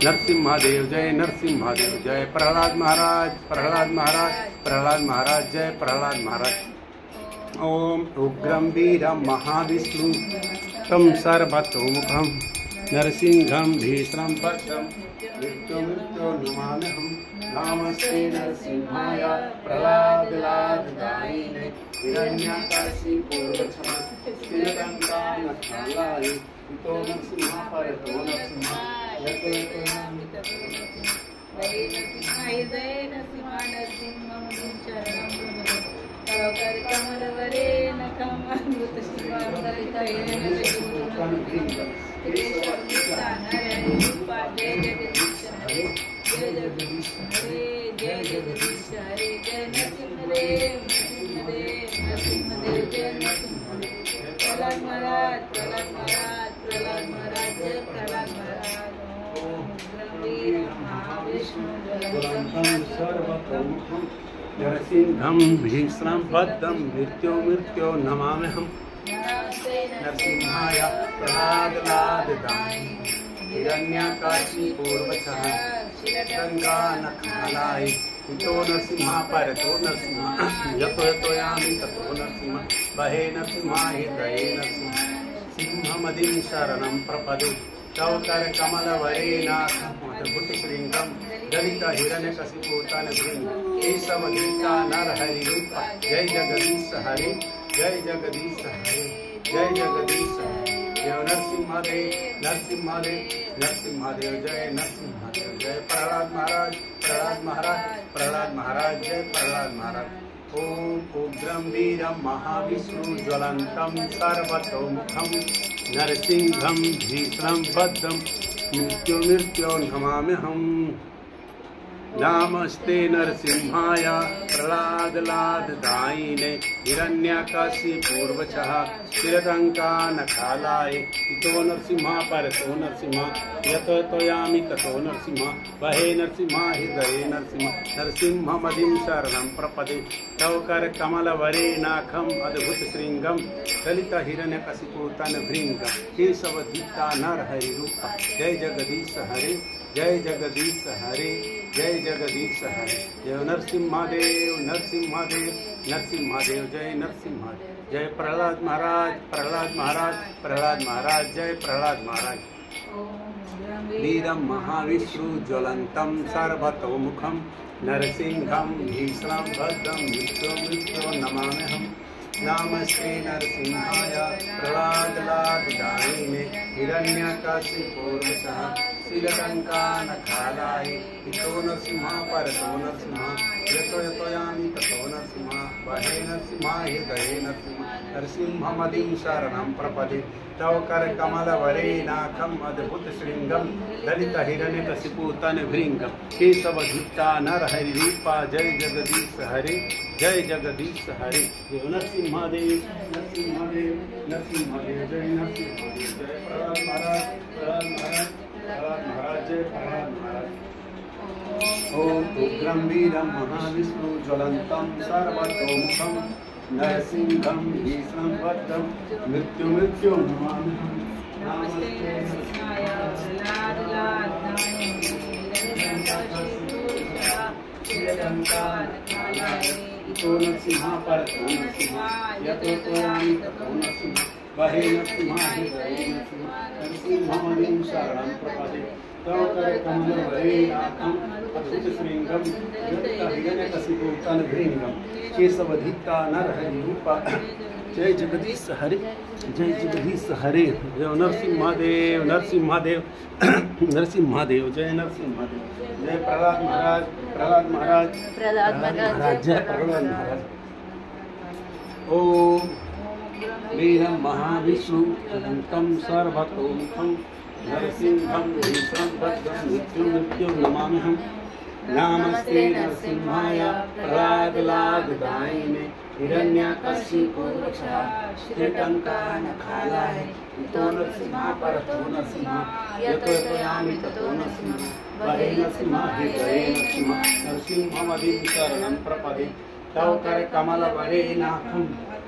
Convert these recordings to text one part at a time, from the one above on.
नरसिम्हादेव जय नरसिम्हादेव जय प्रहलाद महाराज प्रहलाद महाराज प्रहलाद महाराज जय प्रहलाद महाराज। ओम उग्रं वीरं महाविष्णु तं सर्वतोमुखं नरसिंहं भीषणं भद्रं मृत्युमृत्यो नमाम्यहं। नमस्ते नरसिंहाय प्रहलादलाददायिने हिरण्यकाशिपूर्वछाय तो नरसिंहा परतो नरसिंहा नरसिंहं भीषणं भद्रं मृत्यो नमाम्यहं। नरसिंहाय प्रहलादलाददायिने हिरण्यकाशिपूर्वछः श्रीरङ्गानखालाय तो नरसिंहा परतो नरसिंहा यतो यामि ततो नरसिंहा बहे नरसिंहा हृदये नरसिंहा सिंहमदिं शरणं प्रपदे चौकर कमलवरेनाथभूतश्रींगं दलित हिरण्यकशिपूतनभृङ्ग केशवधृता नरहरिरूप जय जगदीश हरे जय जगदीश हरे जय जगदीश हरे। जय नरसिंहदेव नरसिंहदेव नरसिंहदेव जय नरसिंहदेव जय प्रहलाद महाराज प्रहलाद महाराज प्रहलाद महाराज जय प्रहलाद महाराज। ओम उग्रं वीरं महाविष्णु ज्वलन्तं सर्वतोमुखं नरसिंहं भीषणं भद्रं मृत्यो नमाम्यहं। नमस्ते नरसिंहाय प्रहलादलाददायिने हिरण्यकाशिपूर्वछः श्रीरङ्गानखालाय तो नरसिंहा परतो नरसिंहा यतो यामि ततो नरसिंहा बहे नरसिंहा हृदये नरसिंहा नरसिंहमदिं शरणं प्रपदे चौकर कमलवरेनाखम् अद्भुतश्रींगं दलित हिरण्यकशिपूतनभृङ्गं केशवधृता नरहरिरूप जय जगदीश हरे जय जगदीश हरे जय जगदीश हरे। जय नरसिंहदेव नरसिंहदेव नरसिंहदेव जय नरसिंहदेव जय प्रहलाद महाराज प्रहलाद महाराज प्रहलाद महाराज जय प्रहलाद महाराज। वीरं महाविष्णु ज्वलन्तं सर्वतोमुखं नरसिंहं भीषणं भद्रं मृत्यो नमाम्यहं। नमस्ते नरसिंहाय प्रहलादलाददायिने हिरण्यकाशिपूर्वछः श्रीरङ्गानखालाय तो नरसिंहा परतो नरसिंहा यतो यामि ततो नरसिंहा बहे नरसिंहा हृदये नरसिंहा नरसिंहमदिं शरणं प्रपदे चौकर कमलवरेनाखम् अद्भुतश्रींगं दलित हिरण्यकशिपूतनभृङ्गं केशवधृता नरहरिरूप जय जगदीश हरे जय जगदीश हरे। जय नरसिंहदेव नरसिंहदेव नरसिंहदेव जय नरसिंहदेव जय प्रहलाद महाराज प्रहलाद महाराज प्रहलाद महाराज जय प्रहलाद महाराज। ओम उग्रं वीरं महाविष्णु ज्वलन्तं सर्वतोमुखं नरसिंहं भीषणं भद्रं मृत्यो नमाम्यहं। नमस्ते नरसिंहाय प्रहलादलाददायिने हिरण्यकाशिपूर्वछः श्रीरङ्गानखालाय तो नरसिंहा परतो नरसिंहा यतो यामि ततो नरसिंहा बहे नरसिंहा हृदये नरसिंहा नरसिंहमदिं शरणं प्रपदे चौकर कमलवरेनाखम् अद्भुतश्रींगं दलित हिरण्यकशिपूतनभृङ्गं केशवधृता नरहरिरूप जय जगदीश हरे जय जगदीश हरे। जय नरसिंहदेव नरसिंहदेव नरसिंहदेव जय नरसिंहदेव जय प्रहलाद महाराज प्रहलाद महाराज प्रहलाद महाराज जय प्रहलाद महाराज। ओम वीरं महाविष्णु ज्वलन्तं सर्वतोमुखं नरसिंहं भीषणं भद्रं मृत्यो नमाम्यहं। नमस्ते नरसिंहाय प्रहलादलाददायिने हिरण्यकाशिपूर्वछः श्रीरङ्गानखालाय तो नरसिंहा परतो नरसिंहा यतो यामि ततो नरसिंहा बहे नरसिंहा हृदये नरसिंहा नरसिंहमदिं शरणं प्रपदे चौकर कमलवरेनाखम्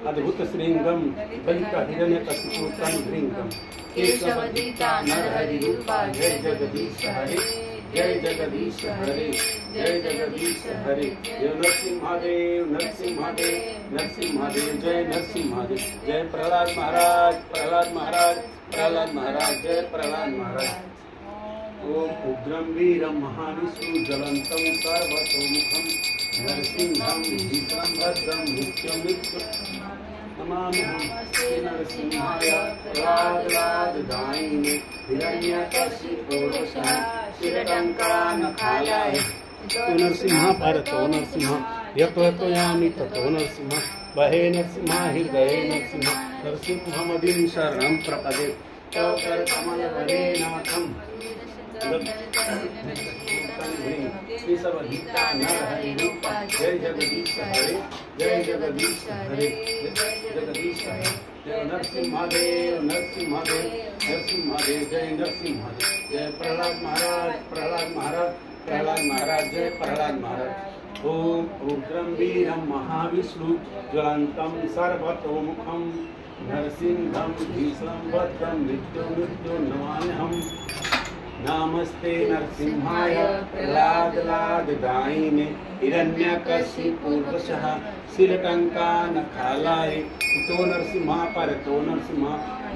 अद्भुतश्रींगं दलित हिरण्यकशिपूतनभृङ्गं केशवदीता नरहरि रूपा जय जगदीश हरे जय जगदीश हरे जय जगदीश हरे जय नरसिंहदेव नरसिंहदेव नरसिंहदेव जय नरसिंहदेव जय प्रहलाद महाराज प्रहलाद महाराज प्रहलाद महाराज जय प्रहलाद महाराज ओम उग्रं वीरं महाविष्णु ज्वलन्तं सर्वतोमुखं नरसिंहं भीषणं भद्रं मृत्युमृत्युं नमाम्यहं नरसिंहाय प्रह्लाददायिने हिरण्यकशिपुरुषः क्षीरटङ्कानखालाय तो नरसिंह परतो नरसिंह यतो यामि ततो नरसिंह बहे नरसिंह हृदये नरसिंह नरसिंहमदिं शरणं प्रपदे तव करकमलवरेनाथं सर्वहिता नरहरि रूपा जय जगदीश हरे जय जगदीश हरे जय जगदीश हरे जय नरसिंहदेव नरसिंहदेव नरसिंहदेव जय नरसिंहदेव जय प्रहलाद महाराज प्रहलाद महाराज प्रहलाद महाराज जय प्रहलाद महाराज ओम उग्रं वीरं महाविष्णु ज्वलन्तं सर्वतोमुखं नरसिंहं भीषणं भद्रं मृत्युमृत्युं नमाम्यहं नमस्ते नरसिंहाय प्रह्लाददायिने हिरण्यकशिपुर्वशः क्षीरटङ्कानखालाय तो नरसिंह परतो नरसिंह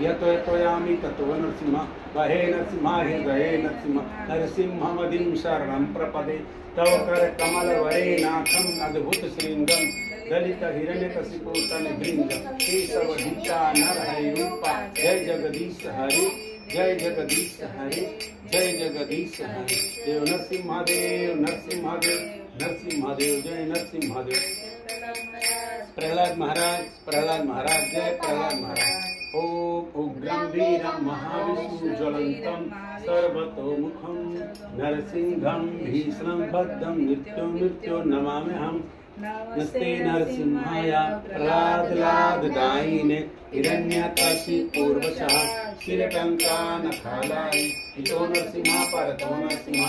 यतो यामि ततो नरसिंह बहे नरसिंह हृदये नरसिंह नरसिंहमदिं शरणं प्रपदे तव करकमलवरेनाथं अद्भुतशृङ्गं दलितहिरण्यकशिपुतनभृङ्गं केशवदीता नरहरि रूपा जय जगदीश हरे जय जगदीश हरे जय जगदीश हरे देव नरसिंहदेव नरसिंहदेव नरसिंहदेव जय नरसिंहदेव प्रहलाद महाराज जय प्रहलाद महाराज ओम उग्रं वीरं महाविष्णु ज्वलन्तं सर्वतोमुखं नरसिंहं भीषणं भद्रं मृत्युं नमाम्यहं नमस्ते नरसिंहाय प्रह्लाददायिने हिरण्यकशिपुर्वशः क्षीरटङ्कानखालाय तो नरसिंह परतो नरसिंह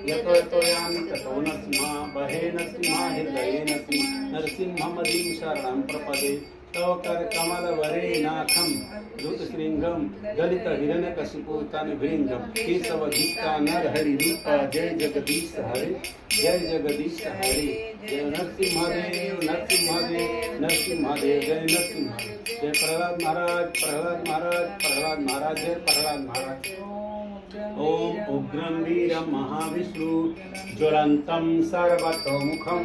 यतो यामि ततो नरसिंह बहे नरसिंह हृदये नरसिंह नरसिंहमदिं शरणं प्रपदे तव करकमलवरेनाथं धृतशृङ्गं दलितहिरण्यकशिपुतनभृङ्गं केशवदीता नरहरि रूपा जय जगदीश हरे जय जगदीश हरे जय नरसिंहदेव नरसिंहदेव नरसिंहदेव जय नरसिंहदेव जय प्रहलाद महाराज प्रहलाद महाराज प्रहलाद महाराज जय प्रहलाद महाराज ओम उग्रं वीरं महाविष्णु ज्वलन्तं सर्वतोमुखं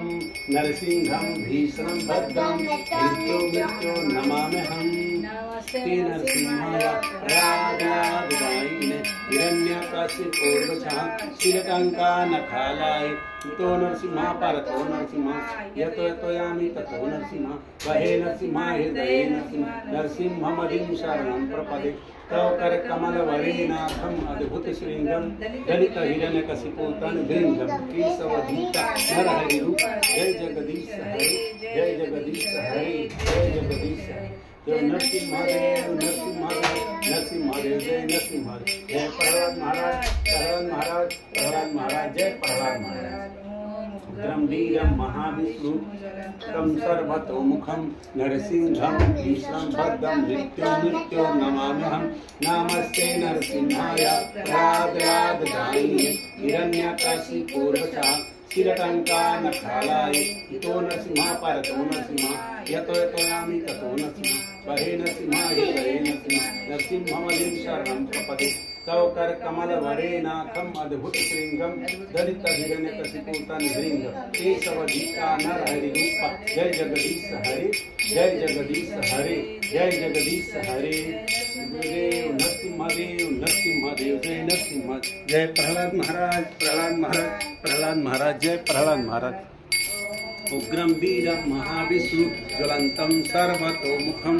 नरसिंहं भीषणं भद्रं मृत्युं नमाम्यहं नमस्ते नरसिंहाय प्रह्लाददायिने हिरण्यकशिपुर्वशः क्षीरटङ्कानखालाय तो नरसिंह परतो नरसिंह यतो यामि ततो नरसिंह बहे नरसिंह हृदये नरसिंह नरसिंहमदिं शरणं प्रपदे तव करकमलवरेनाथं अद्भुतशृङ्गं दलितहिरण्यकशिपुतनभृङ्गं केशवदीता नरहरि रूपा जय जगदीश हरे जय जगदीश हरे जय जगदीश हरे जय नरसिंहदेव नरसिंहदेव नरसिंहदेव जय नरसिंहदेव जय प्रहलाद महाराज प्रहलाद महाराज प्रहलाद महाराज जय प्रहलाद महाराज उग्रं वीरं महाविष्णु तं सर्वतोमुखं नरसिंहं भीषणं भद्रं मृत्युं नमाम्यहं नमस्ते नरसिंहाय प्रह्लाददायिने हिरण्यकशिपुर्वशः क्षीरटङ्कानखालाय तो नरसिंह परतो नरसिंह यतो यामि ततो नरसिंह बहे नरसिंह हृदये नरसिंह नरसिंहमदिं शरणं प्रपदे तव करकमलवरेनाथं अद्भुतशृङ्गं दलितहिरण्यकशिपुतनभृङ्गं केशवदीता नरहरि रूपा जय जगदीश हरे जय जगदीश हरे जय जगदीश हरे देव नरसिंहदेव नरसिंहदेव जय नरसिंह जय प्रहलाद महाराज प्रहलाद महाराज प्रहलाद महाराज जय प्रहलाद महाराज उग्रं वीरं महाविष्णु ज्वलन्तं सर्वतोमुखं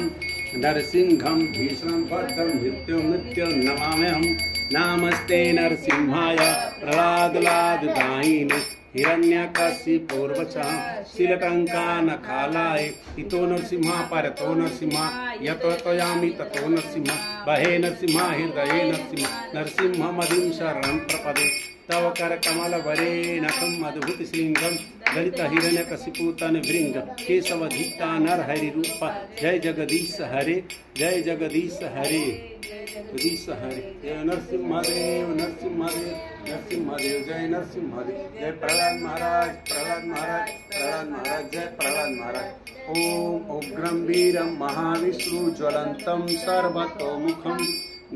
नरसिंहं भीषणं भद्रं मृत्युं नमाम्यहं नमस्ते नरसिंहाय प्रह्लाददायिने हिरण्यकशिपुर्वशः क्षीरटङ्कानखालाय तो नरसिंह परतो नरसिंह यतो यामि ततो नरसिंह बहे नरसिंह हृदये नरसिंह नरसिंहमदिं शरणं प्रपदे तव करकमलवरेनाथं अद्भुतशृङ्गं ललितहिरण्यकशिपुतनभृङ्गं केशवदीता नरहरि रूपा जय जगदीश हरे जय जगदीश हरे जगदीश हरे। जय नरसिंहदेव नरसिंहदेव नरसिंहदेव जय नरसिंहदेव। जय प्रहलाद महाराज प्रहलाद महाराज प्रहलाद महाराज जय प्रहलाद महाराज। ओम उग्रं वीरं महाविष्णु ज्वलन्तं सर्वतोमुखं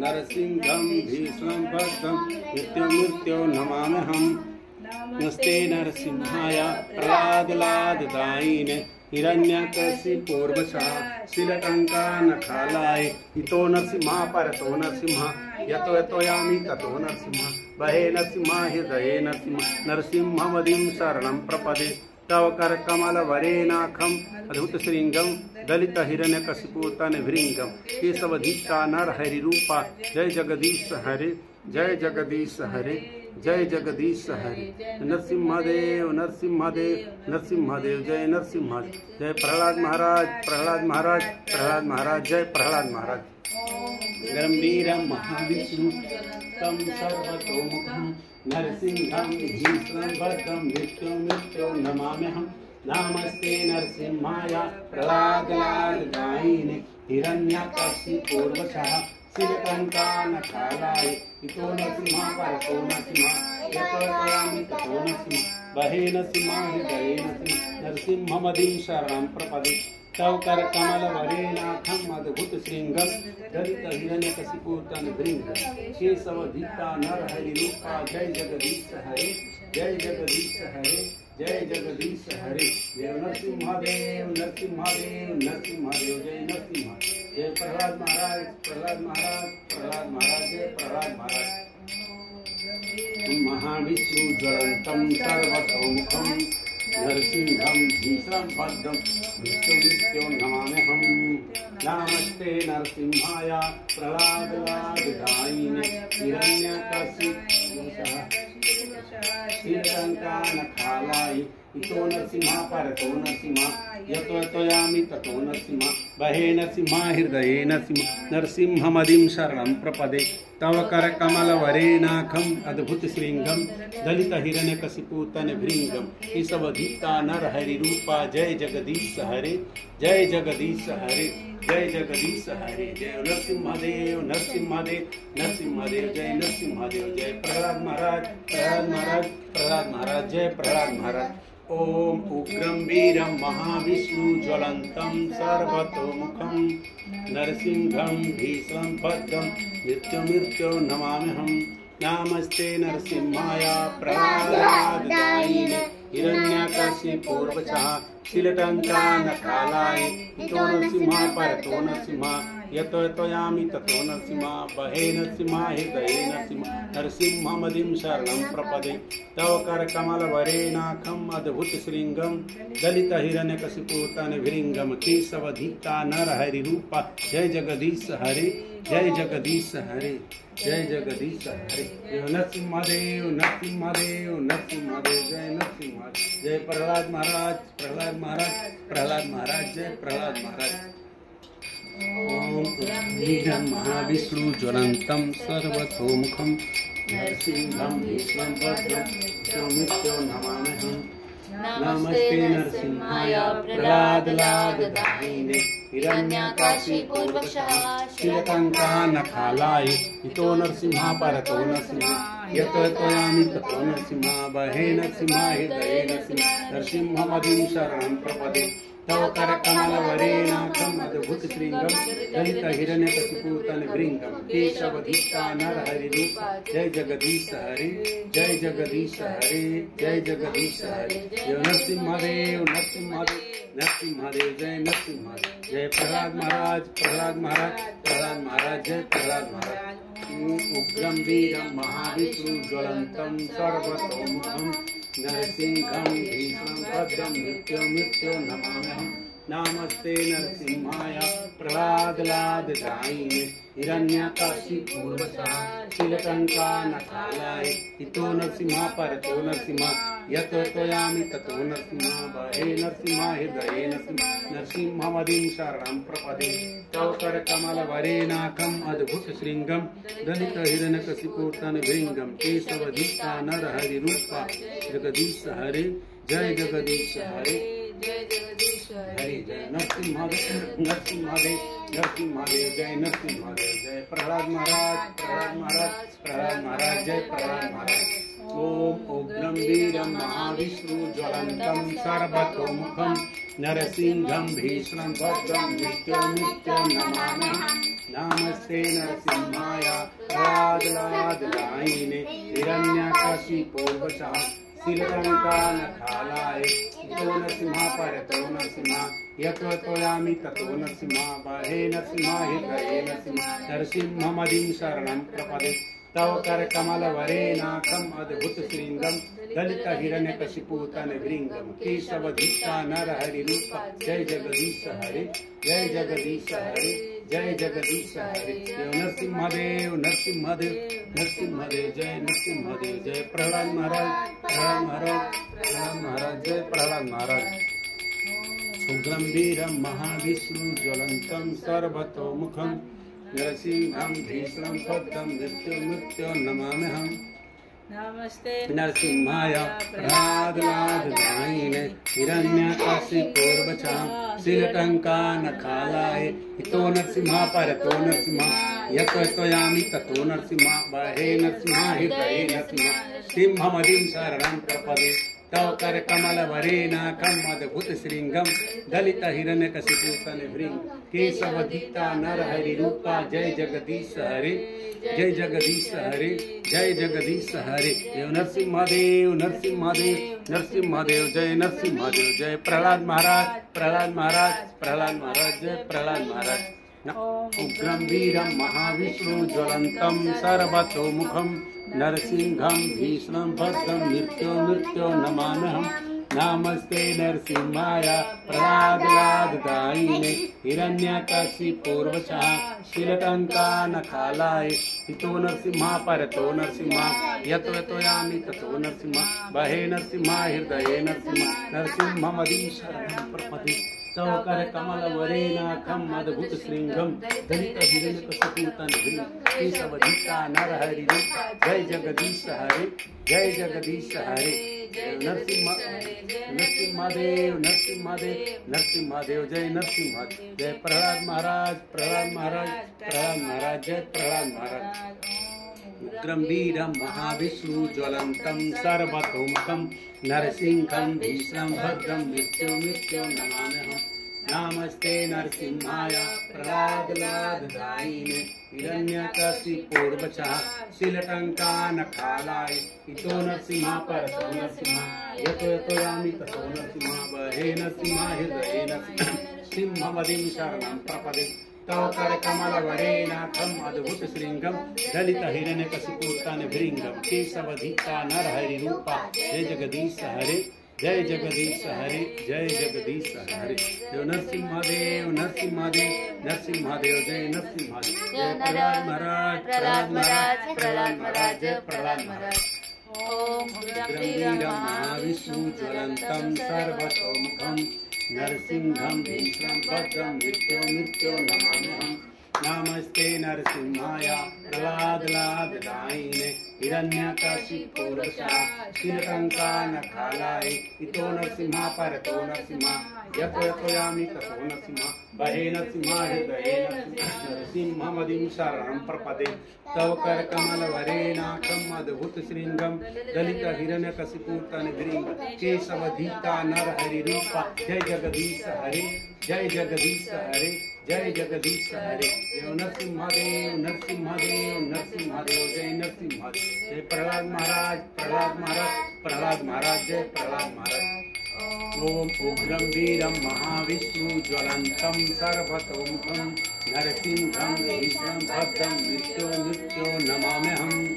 नरसिंहं भीष्मं भद्रं मृत्युमृत्यो नमाम्यहम्। नमस्ते नरसिंहाय प्रह्लादलाददायिने हिरण्यकशिपूर्वशः शीलटङ्कानखालाय इतो नरसिंहा परतो नरसिंहा यतो यतो यामि ततो नरसिंहा बहे नरसिंहा हृदये नरसिंहा नरसिंहमदिं शरणं प्रपदे तव करकमलवरेणाखम् अद्भुतशृङ्गं दलितहिरण्यकशिपूतनभृङ्गं केशवधीष्टा नरहरिरूपा जय जगदीश हरे जय जगदीश हरे जय जगदीश हरे। नरसिंहदेव नरसिंहदेव नरसिंहदेव जय नरसिंहदेव। जय प्रहलाद महाराज प्रहलाद महाराज प्रहलाद महाराज जय प्रहलाद महाराज। गंभीरं महाविष्णु तं सर्वतोमुखं नरसिंहं भीष्मं भद्रं मृत्युमृत्यो नमाम्यहम्। नमस्ते नरसिंहाय प्रह्लादलाददायिने हिरण्यकशिपूर्वशः शीलटङ्कानखालाय इतो नरसिंहा परतो नरसिंहा यतो यामि ततो नरसिंहा बहे नरसिंहा हृदये नरसिंहा नरसिंहमदिं शरणं प्रपदे तव करकमलवरेणाखम् अद्भुतशृङ्गं दलितहिरण्यकशिपूतनभृङ्गं केशवधीष्टा नरहरिरूपा जय जगदीश हरे जय जगदीश हरे जय जगदीश हरे। जय नरसिंहदेव नरसिंहदेव नरसिंहदेव जय नरसिंह। जय प्रहलाद महाराज प्रहलाद महाराज प्रहलाद महाराज जय प्रहलाद महाराज। महाविष्णु ज्वलन्तं सर्वतोमुखं नरसिंहं भीष्मं भद्रं मृत्युमृत्यो नमाम्यहम्। नमस्ते नरसिंहाय प्रह्लादलाददायिने हिरण्यकशिपूर्वशः शीलटङ्कानखालाय इतो नरसिंहा परतो नरसिंहा यतो यतो यामि ततो नरसिंहा बहे नरसिंहा हृदये नरसिंहा नरसिंहमदिं शरणं प्रपदे तव करकमलवरेणाखम् अद्भुतशृङ्गं दलितहिरण्यकशिपूतनभृङ्गं केशवधीष्टा नरहरिरूपा जय जगदीश हरे जय जगदीश हरे जय जगदीश हरे। जय नरसिंहदेव नरसिंहदेव नरसिंहदेव जय नरसिंहदेव। जय प्रहलाद महाराज प्रहलाद महाराज प्रहलाद महाराज जय प्रहलाद महाराज। ओम उग्रं वीरं महाविष्णु ज्वलन्तं सर्वतोमुखं नरसिंहं भीष्मं भद्रं मृत्युमृत्यो नमाम्यहम्। नमस्ते नरसिंहाय प्रह्लादलाददायिने हिरण्यकशिपूर्वशः शीलटङ्कानखालाय इतो नरसिंहा परतो नरसिंहा यतो यतो यामि ततो नरसिंहा बहे नरसिंहा हृदये नरसिंहा नरसिंहमदिं शरणं प्रपदे तव करकमलवरेणाखम् अद्भुतशृङ्गं दलितहिरण्यकशिपूतनभृङ्गं केशवधीष्टा नरहरिरूपा जय जगदीश हरे जय जगदीश हरे जय जगदीश हरे। जय नरसिंहदेव नरसिंहदेव नरसिंहदेव जय नरसिंहदेव। जय प्रहलाद महाराज प्रहलाद महाराज प्रहलाद महाराज जय प्रहलाद महाराज। ओम वीरं महाविष्णु ज्वलन्तं सर्वतोमुखं नरसिंहं भीष्मं भद्रं मृत्युमृत्यो नमाम्यहम्। नमस्ते नरसिंहाय प्रह्लादलाददायिने हिरण्यकशिपूर्वशः शीलटङ्कानखालाय इतो नरसिंहा परतो नरसिंहा यतो यतो यामि ततो नरसिंहा बहे नरसिंहा हृदये नरसिंहा नरसिंहमदिं शरणं प्रपदे तव करकमलवरेणाखम् अद्भुतशृङ्गं दलितहिरण्यकशिपूतनभृङ्गं केशवधीष्टा नरहरिरूपा जय जगदीश हरे जय जगदीश हरे जय जगदीश हरे। जय नरसिंहदेव नरसिंहदेव नरसिंहदेव जय नरसिंहदेव। जय प्रहलाद महाराज प्रहलाद महाराज प्रहलाद महाराज जय प्रहलाद महाराज। उग्रं वीरं महाविष्णु ज्वलन्तं सर्वतोमुखं नरसिंहं भीष्मं भद्रं मृत्युमृत्यो नमाम्यहम्। नमस्ते नरसिंहाय प्रह्लादलाददायिने हिरण्यकशिपूर्वशः शीलटङ्कानखालाय इतो नरसिंहा परतो नरसिंहा यतो यतो यामि ततो नरसिंहा बहे नरसिंहा हृदये नरसिंहा नरसिंहमदिं शरणं प्रपदे तव करकमलवरेणाखम् अद्भुतशृङ्गं दलितहिरण्यकशिपूतनभृङ्गं केशवधीष्टा नरहरिरूपा जगदीश हरे जय जगदीश हरे जय जगदीश हरे। जय नरसिंहदेव नरसिंहदेव नरसिंहदेव जय नरसिंहदेव जय प्रहलाद महाराज प्रहलाद महाराज प्रहलाद महाराज जय प्रहलाद महाराज। ओम उग्रं वीरं महाविष्णु ज्वलन्तं सर्वतोमुखं नरसिंहं भीषणं भद्रं नित्यं नमामि। नमस्ते नरसिंहाय प्रह्लादलाददायिने हिरण्यकशिपूर्वशः शीलकंकानखालाय तो नरसिंहा परतो नरसिंहा यत्त्वयामि ततो नरसिंहा बाहे नरसिंहा हृदये नरसिंहा नरसिंहमदिं शरणं प्रपदे तव करकमलवरेणाखम् अद्भुतशृङ्गं दलितहिरण्यकशिपूतनभृङ्गं केशवधीष्टा नरहरिरूप जय जगदीश हरे जय जगदीश हरे जय जगदीश हरे। नरसिंहदेव नरसिंहदेव नरसिंहदेव जय नरसिंहदेव जय प्रहलाद महाराज प्रहलाद महाराज प्रहलाद महाराज जय प्रहलाद महाराज। उग्रं वीरं महाविष्णु ज्वलन्तं सर्वतोमुखं नरसिंहं भीषणं भद्रं मृत्युं नमाम्यहम्। नमस्ते नरसिंहाय प्रह्लादलाददायिने हिरण्यकशिपूर्वशः शीलकंकानखालाय इतो नरसिंहा परतो नरसिंहा यत्त्वयामि ततो नरसिंहा बाहे नरसिंहा हृदये नरसिंहा सिंहमदिं शरणं प्रपदे तव करकमलवरेणाखम् अद्भुतशृङ्गं दलितहिरण्यकशिपूतनभृङ्गं केशवधीष्टा नरहरिरूपा जय जगदीश हरे जय जगदीश हरे जय जगदीश हरे। नरसिंहदेव नरसिंहदेव नरसिंहदेव जय नरसिंहदेव जय प्रहलाद महाराज प्रहलाद महाराज प्रहलाद महाराज जय प्रहलाद महाराज। उग्रं वीरं महाविष्णु ज्वलन्तं सर्वतोमुखं नरसिंहं भीषणं भद्रं मृत्युं नमाम्यहम्। नमस्ते नरसिंहाय प्रह्लादलाददायिने हिरण्यकशिपूर्वशः शीलकंकानखालाय इतो नरसिंहा परतो नरसिंहा यत्त्वयामि ततो नरसिंहा बाहे नरसिंहा हृदये नरसिंहा नरसिंहमदिं शरणं प्रपदे तव करकमलवरेणाखम् अद्भुतशृङ्गं दलितहिरण्यकशिपूतनभृङ्गं केशवधीष्टा नरहरिरूपा जय जगदीश हरे जय जगदीश हरे। नरसिंहदेव नरसिंहदेव नरसिंहदेव जय नरसिंहदेव जय प्रहलाद महाराज प्रहलाद महाराज प्रहलाद महाराज जय प्रहलाद महाराज। उग्रं वीरं महाविष्णु ज्वलन्तं सर्वतोमुखं नरसिंहं भीषणं भद्रं मृत्युं नमाम्यहम्। नमस्ते नरसिंहाय प्रह्लादलाददायिने हिरण्यकशिपूर्वशः शीलकंकानखालाय इतो नरसिंहा परतो नरसिंहा यत्त्वयामि ततो नरसिंहा बाहे नरसिंहा हृदये नरसिंहा सिंहमदिं शरणं प्रपदे तव करकमलवरेणाखम् अद्भुतशृङ्गं दलितहिरण्यकशिपूतनभृङ्गं केशवधीष्टा नरहरिरूपा जय जगदीश हरे जय जगदीश हरे जय जगदीश हरे। नरसिंहदेव नरसिंहदेव नरसिंहदेव जय नरसिंहदेव जय प्रहलाद महाराज प्रहलाद महाराज प्रहलाद महाराज जय प्रहलाद महाराज। ओम उग्रं वीरं महाविष्णु ज्वलन्तं सर्वतोमुखं नरसिंहं भीषणं भद्रं मृत्युं नमाम्यहम्। नमस्ते नरसिंहाय प्रह्लादलाददायिने हिरण्यकशिपूर्वशः शीलकंकानखालाय इतो नरसिंहा परतो नरसिंहा यत्त्वयामि ततो नरसिंहा बाहे नरसिंहा हृदये नरसिंहा नरसिंहमदिं शरणं प्रपदे तव करकमलवरेणाखम् अद्भुतशृङ्गं दलितहिरण्यकशिपूतनभृङ्गं केशवधीष्टा नरहरिरूपा जय जगदीश हरे जय जगदीश हरे जय जगदीश हरे। नरसिंहदेव नरसिंहदेव नरसिंहदेव जय नरसिंहदेव जय प्रहलाद महाराज प्रहलाद महाराज प्रहलाद महाराज जय प्रहलाद महाराज। ओम उग्रं वीरं महाविष्णु ज्वलन्तं सर्वतोमुखं नरसिंहं भीषणं भद्रं मृत्युं नमाम्यहम्।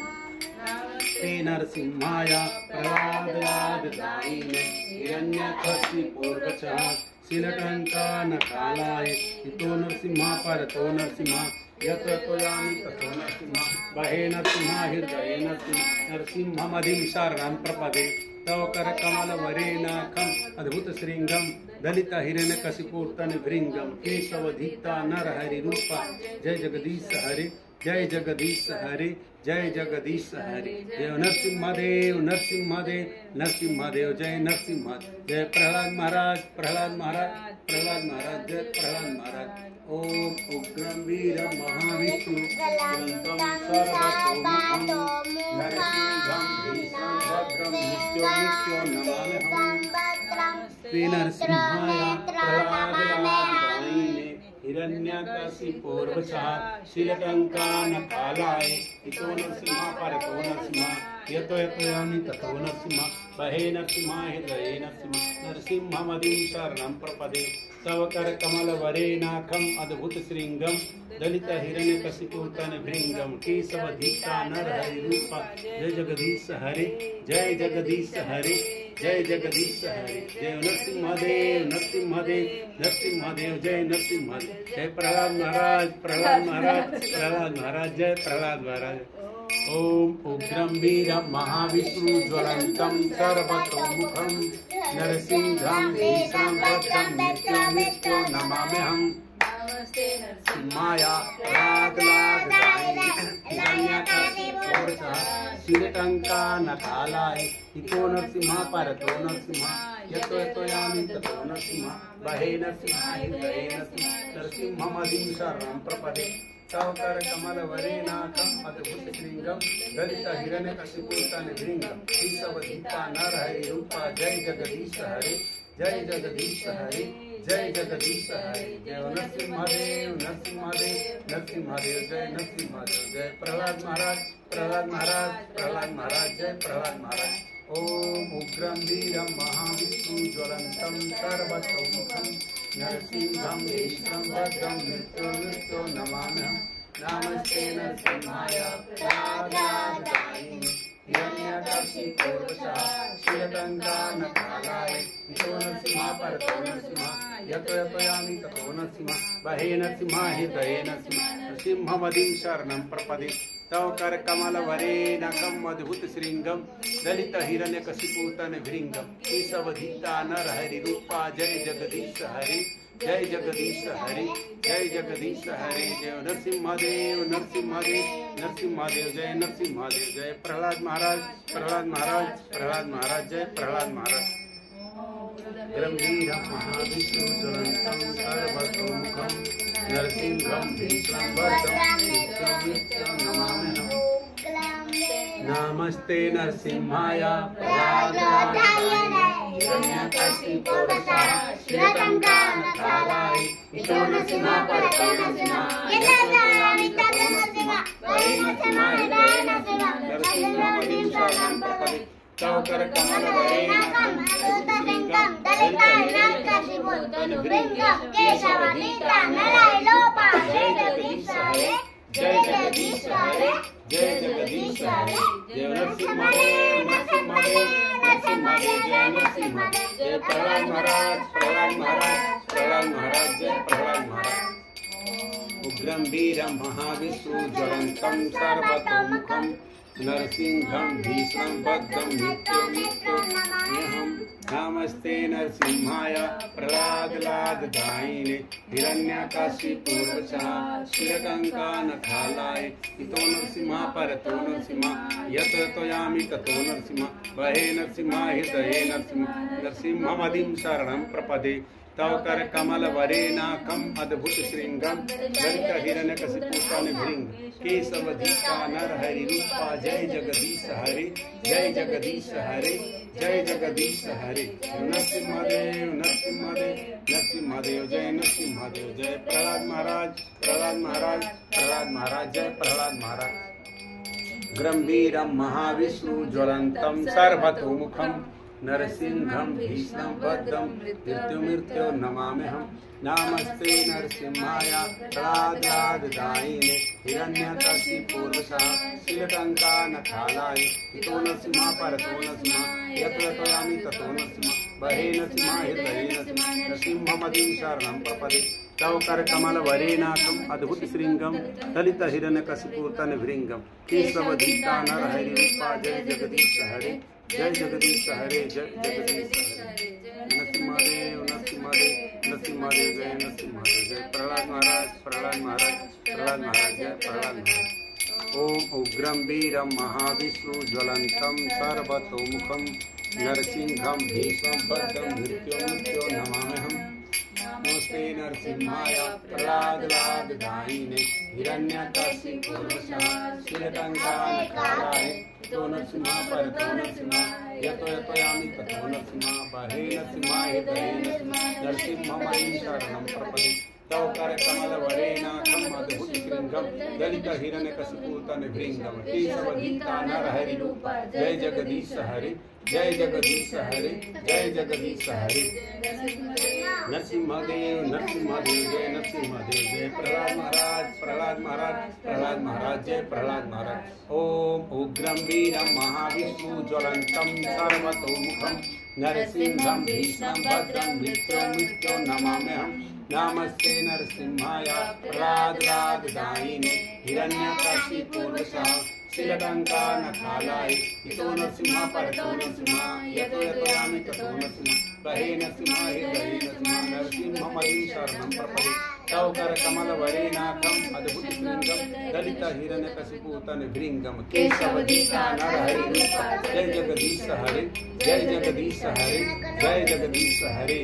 नमस्ते नरसिंहाय प्रह्लादलाददायिने हिरण्यकशिपूर्वशः शीलकंकानखालाय इतो नरसिंहा परतो नरसिंहा यत्त्वयामि ततो नरसिंहा बाहे नरसिंहा हृदये नरसिंहा नरसिंहमदिं शरणं प्रपदे तव करकमलवरेणाखम् अद्भुतशृङ्गं दलितहिरण्यकशिपूतनभृङ्गं केशवधीष्टा नरहरिरूपा जय जगदीश हरे जय जगदीश हरे जय जगदीश हरे। जय नरसिम्हादेव नरसिम्हादेव नरसिम्हादेव जय नरसिम्हा। जय प्रहलाद महाराज प्रहलाद महाराज प्रहलाद महाराज जय प्रहलाद महाराज। ओम उग्रं वीरं महाविष्णु अनंतं सर्वतोमुखं नरसिंहं भीषणं भद्रं मृत्युं नमाम्यहम्। श्री नरसिंहाय प्रहलादाय हिरण्यकशिपूर्वशः शीलटङ्कानकालाय इतो नरसिंहा परतो नरसिंहा यतो यतोयामि ततो नरसिंहा बहे नरसिंहा हृदये नरसिंहा नरसिंहमदिं शरणं प्रपदे तव करकमलवरेणाखम् अद्भुतशृङ्गं दलितहिरण्यकशिपूतनभृङ्गं केशवधीता नरहरिरूप। जय जगदीश हरे जय जगदीश हरे जय जगदीश हरे। जय नरसिंहदेव नरसिंहदेव नरसिंहदेव जय नरसिंहदेव। जय प्रहलाद महाराज प्रहलाद महाराज प्रहलाद महाराज जय प्रहलाद महाराज। ओम उग्रं वीरं महाविष्णु ज्वलन्तं सर्वतोमुखं नरसिंहं भीषणं भद्रं मृत्युं नमाम्यहम्। नरसिंहाय प्रहलादाय हिरण्यकशिपूर्वशः शीलटङ्कानकालाय इतो नरसिंहा परतो नरसिंहा यतो यतोयामि ततो नरसिंहा बहे नरसिंहा हृदये नरसिंहा नरसिंहमदिं शरणं प्रपदे तव करकमलवरेणाखम् अद्भुतशृङ्गं दलितहिरण्यकशिपूतनभृङ्गं केशवधीता नरहरिरूप। जय जगदीश हरे जय जगदीश हरे जय जगदीश हरे। जय नरसिंहदेव नरसिंहदेव नरसिंहदेव जय नरसिंहदेव। जय प्रहलाद महाराज प्रहलाद महाराज प्रहलाद महाराज जय प्रहलाद महाराज। ओम उग्रं वीरं महाविष्णु ज्वलन्तं सर्वतोमुखं नरसिंहं भीषणं भद्रं मृत्युं नमाम्यहम्। नमस्ते नरसिंहाय प्रहलादाय हिरण्यकशिपूर्वशः शीलटङ्कानकालाय इतो नरसिंहा परतो नरसिंहा यतो यतोयामि ततो नरसिंहा बहे नरसिंहा हृदये नरसिंहा नरसिंहमदिं शरणं प्रपदे तव करकमलवरेणाखम् अद्भुतशृङ्गं दलितहिरण्यकशिपूतनभृङ्गं केशवधीता नरहरिरूप। जय जगदीश हरे जय जगदीश हरे जय जगदीश हरे। जय नरसिंहदेव नरसिंहदेव नरसिंहदेव जय नरसिंहदेव। जय प्रहलाद महाराज प्रहलाद महाराज प्रहलाद महाराज जय प्रहलाद महाराज। गंभीरं महाविष्णु ज्वलन्तं सर्वतोमुखं नरसिंहं भीषणं भद्रं मृत्युं नमाम्यहम्। नमस्ते नरसिंहाय प्रहलादाय हिरण्यकशिपूर्वशः शीलटङ्कानकालाय इतो नरसिंहा परतो नरसिंहा यतो यतोयामि ततो नरसिंहा बहे नरसिंहा हृदये नरसिंहा नरसिंहमदिं शरणं प्रपदे तव करकमलवरेणाखम् अद्भुतशृङ्गं दलितहिरण्यकशिपूतनभृङ्गं केशवधीता नरहरिरूप। जय जगदीश हरे जय जगदीश हरे जय जगदीश हरे। जय नरसिंहदेव नरसिंहदेव नरसिंहदेव जय नरसिंहदेव। जय प्रहलाद महाराज प्रहलाद महाराज प्रहलाद महाराज जय प्रहलाद महाराज। उग्रं वीरं महाविष्णु ज्वलन्तं सर्वतोमुखं नरसिंहं भीषणं भद्रं मृत्युं नमाम्यहम्। नमस्ते नरसिंहाय प्रहलादाय हिरण्यकशिपूर्वशः शीलटङ्कानकालाय इतो नरसिंहा परतो नरसिंहा यतो यतोयामि ततो नरसिंहा बहे नरसिंहा हृदये नरसिंहा नरसिंहमदिं शरणं प्रपदे तव करकमलवरेणाखम् अद्भुतशृङ्गं दलितहिरण्यकशिपूतनभृङ्गं केशवधीता नरहरिरूप। जय जगदीश हरे जय जगदीश हरे जय जगदीश हरे। नरसिंहदेव नरसिंहदेव नरसिंहदेव जय नरसिंहदेव। जय प्रहलाद महाराज प्रहलाद महाराज प्रहलाद महाराज जय प्रहलाद महाराज। गंभीरं महाविष्णु ज्वलन्तं सर्वतोमुखं नरसिंहं भीषणं भद्रं मृत्युं नमाम्यहम्। नमस्ते नरसिंहाय प्रहलादाय हिरण्यकशिपूर्वशः शीलटङ्कानकालाय इतो नरसिंहा परतो नरसिंहा यतो यतोयामि ततो नरसिंहा बहे नरसिंहा हृदये नरसिंहा नरसिंहमदिं शरणं प्रपदे तव करकमलवरेणाखम् अद्भुतशृङ्गं दलितहिरण्यकशिपूतनभृङ्गं केशवधीता नरहरिरूप। जय जगदीश हरे जय जगदीश हरे जय जगदीश हरे। नरसिंहदेव नरसिंहदेव नरसिंहदेव जय नरसिंहदेव। जय प्रहलाद महाराज प्रहलाद महाराज प्रहलाद महाराज जय प्रहलाद महाराज। ओम उग्रं वीरं महाविष्णु ज्वलन्तं सर्वतोमुखं नरसिंहं भीष्मं भद्रं मृत्युमुख्यो नमाम्यहम्। नमस्ते नरसिंहाय प्रह्लादलाददायिने हिरण्यकशिपूर्वशाय श्रीलङ्कानकालाय तो नरसिंहा परतो नरसिंहा यतो यतो यामि ततो नरसिंहा बाहे नरसिंहाय हृदये नरसिंहमयि शरणं प्रपदे तव करकमलवरेणाखम् अद्भुतशृङ्गं दलितहिरण्यकशिपूतनभृङ्गं केशवदीता नरहरिरूप जय जगदीश हरे जय जगदीश हरे जय जगदीश हरे। नरसिंहदेव नरसिंहदेव जय नरसिंहदेव जय प्रहलाद महाराज प्रहलाद महाराज प्रहलाद महाराज जय प्रहलाद महाराज। ओम उग्रं वीरं महाविष्णु ज्वलन्तं सर्वतोमुखं नरसिंहं भीष्मं भद्रं मृत्युमुख्यो नमाम्यहम्। नमस्ते नरसिंहाय प्रह्लादलाददायिने हिरण्यकशिपूर्वशाय श्रीलङ्कानकालाय इतो नरसिंहा परतो नरसिंहा यतो यतो यामि ततो नरसिंहा बहे नरसिंहाय हृदये नरसिंहमयि शरणं प्रपदे तव करकमलवरेणाखम् अद्भुतशृङ्गं दलितहिरण्यकशिपूतनभृङ्गं केशवदीता नरहरिरूप जय जगदीश हरे जय जगदीश हरे जय जगदीश हरे।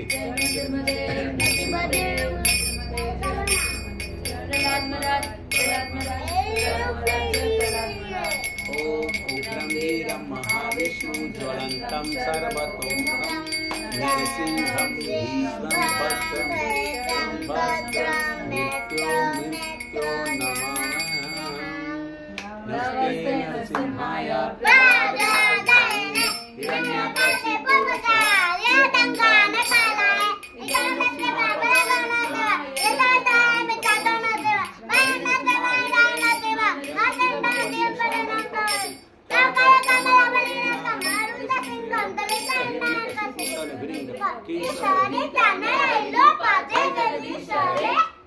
ओम उग्रं वीरं महाविष्णु ज्वलन्तं सर्वतोमुखं नरसिंहं भीष्मं भद्रं मृत्युमुख्यो नमाम्यहम्। नमस्ते नरसिंहाय प्रह्लादलाददायिने हिरण्यकशिपूर्वशाय श्रीलङ्कानकालाय इतो नरसिंहा परतो नरसिंहा यतो यतो यामि ततो नरसिंहा बहे नरसिंहाय हृदये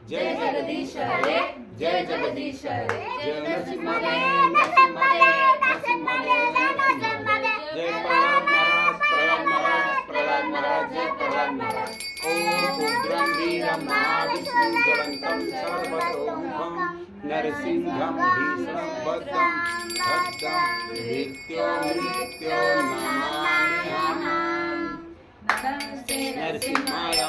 जय जगदीश हरे जय जगदीश हरे जय नरसिंहदेव नरसिंहदेव नरसिंहदेव जय प्रहलाद महाराज प्रहलाद महाराज जय प्रहलाद महाराज। ओम उग्रं वीरं महाविष्णु ज्वलन्तं सर्वतोमुखं नरसिंहं भीष्मं भद्रं मृत्युमुख्यो नमाम्यहम्। नरसिंहाय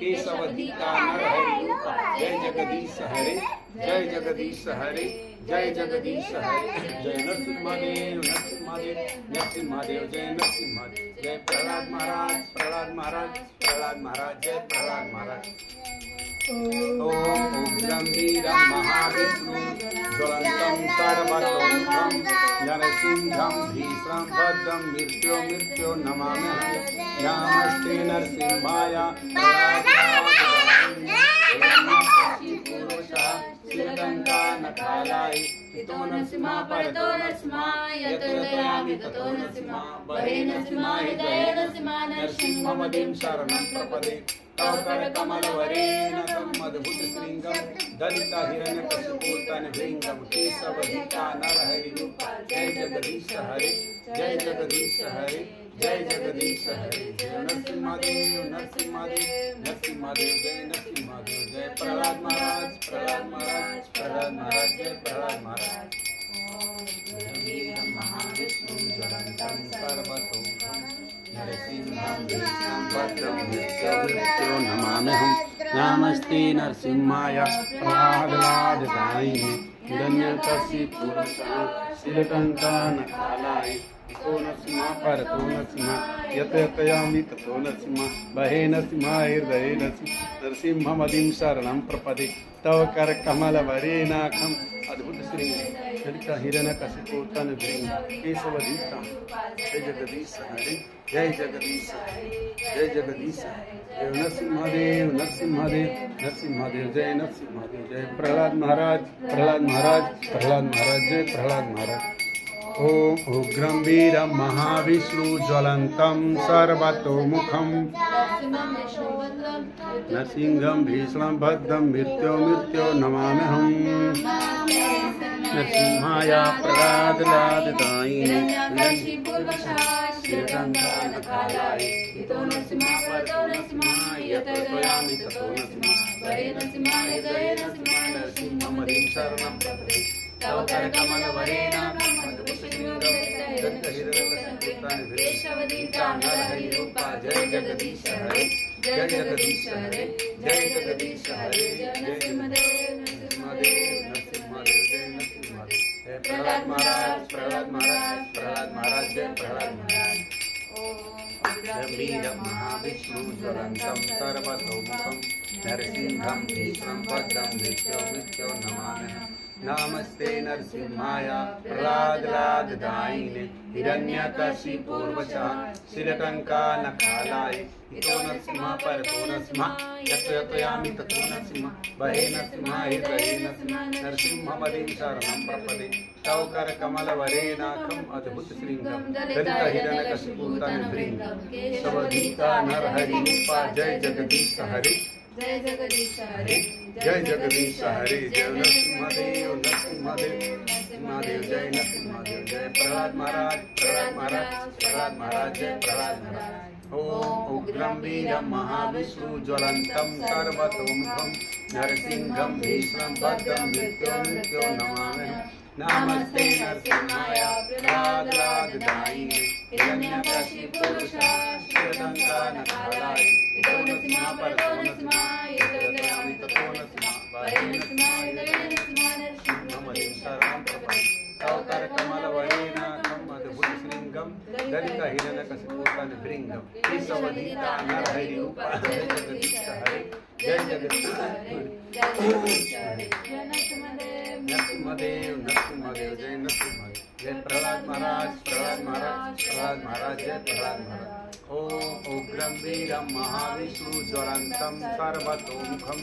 केशवदीता नरहरिरूप जय जगदीश हरे जय जगदीश हरे जय जगदीश हरे जय नरसिंहदेव नरसिंहदेव नरसिंहदेव जय नरसिंहदेव जय प्रहलाद महाराज प्रहलाद महाराज प्रहलाद महाराज जय प्रहलाद महाराज। ओम उग्रं वीरं महाविष्णु ज्वलन्तं सर्वतोमुखं नरसिंहं भीष्मं भद्रं मृत्युमुख्यो नमाम्यहम्। नमस्ते नरसिंहाय प्रह्लादलाददायिने हिरण्यकशिपूर्वशाय श्रीलङ्कानकालाय इतो नरसिंहा परतो नरसिंहा यतो यतो यामि ततो नरसिंहा बहे नरसिंहाय हृदये नरसिंहमयि शरणं प्रपदे तव करकमलवरेणाखम् अद्भुतशृङ्गं दलितहिरण्यकशिपूतनभृङ्गं केशवदीता नरहरिरूप जय जगदीश हरे जय जगदीश हरे जय जगदीश हरे जय नरसिंहदेव नरसिंहदेव नरसिंहदेव जय नरसिंहदेव जय प्रहलाद महाराज प्रहलाद महाराज प्रहलाद महाराज जय प्रहलाद महाराज। महाविष्णु ज्वलन्तं सर्वतोमुखं नरसिंहं भीष्मं भद्रं मृत्युमुख्यो नमाम्यहम्। नमस्ते नरसिंहाय प्रह्लादलाददायिने हिरण्यकशिपूर्वशाय श्रीलङ्कानकालाय इतो नरसिंहा परतो नरसिंहा यतो यतो यामि ततो नरसिंहा बहे नरसिंहाय हृदये नरसिंहमयि शरणं प्रपदे तव करकमलवरेणाखम् अद्भुतशृङ्गं दलितहिरण्यकशिपूतनभृङ्गं केशवदीता जय जगदीश हरे जय जगदीश जय जगदीश जय नरसिंहदेव नरसिंहदेव नरसिंहदेव जय नरसिंहदेव जय प्रहलाद महाराज प्रहलाद महाराज प्रहलाद महाराज जय प्रहलाद महाराज। ओम उग्रं वीरं महाविष्णु ज्वलन्तं सर्वतोमुखं नरसिंहं भीषणं भद्रं मृत्यो नमाम्यहम् नरसिंहाय प्रह्लादलाददायिने हिरण्यकशिपूर्वशास्त्रकालाय इतो नरसिंहाय परतो नरसिंहाय यतोयामि ततो नरसिंहाय नरसिंहाय जय नरसिंहाय नरसिंहमदिं शरणं प्रपदे तव करकमलवरेण केशवदीता नरहरिरूपा जय जगदीश हरे जय जगदीश हरे जय जगदीश हरे जय नरसिंहदेव नरसिंहदेव नरसिंहदेव जय नरसिंहदेव जय प्रहलाद महाराज प्रहलाद महाराज प्रहलाद महाराज जय प्रहलाद महाराज वीरं महाविष्णु ज्वलन्तं सर्वतोमुखं नरसिंहं भीषणं भद्रं मृत्यो नमाम्यहम् नमस्ते नरसिंहाय प्रह्लादलाददायिने हिरण्यकशिपूर्वशास्त्रकालाय इतो नरसिंहाय परतो नरसिंहाय यतोयामि ततो नरसिंहाय बहे नरसिंहाय हृदये नरसिंहाय नरसिंहमदिं शरणं प्रपदे तव करकमलवरेणाखम् अद्भुतशृङ्गं दलितहिरण्यकशिपूतनभृङ्गं केशवदीता नरहरिरूपा जय जगदीश हरे जय जगदीश हरे जय जगदीश हरे जय नरसिंहदेव नरसिंहदेव नरसिंहदेव जय नरसिंहदेव जय प्रहलाद महाराज प्रहलाद महाराज प्रहलाद महाराज जय प्रहलाद महाराज ओम उग्रं वीरं महाविष्णु ज्वलन्तं सर्वतोमुखं नरसिंहं भीषणं भद्रं मृत्यो नमाम्यहम् नमस्ते नरसिंहाय प्रह्लादलाददायिने हिरण्यकशिपूर्वशास्त्रकालाय इतो नरसिंहाय परतो नरसिंहाय यतोयामि ततो नरसिंहाय बहे नरसिंहाय हृदये नरसिंहाय नरसिंहमदिं शरणं प्रपदे तव करकमलवरेणाखम् अद्भुतशृङ्गं दलितहिरण्यकशिपूतनभृङ्गं केशवदीता नरहरिरूपा जय जगदीश हरे जय जगदीश हरे जय जगदीश हरे जय नरसिंहदेव नरसिंहदेव नरसिंहदेव जय नरसिंहदेव जय प्रहलाद महाराज प्रहलाद महाराज प्रहलाद महाराज जय प्रहलाद महाराज ओम उग्रं वीरं महाविष्णु ज्वलन्तं सर्वतोमुखं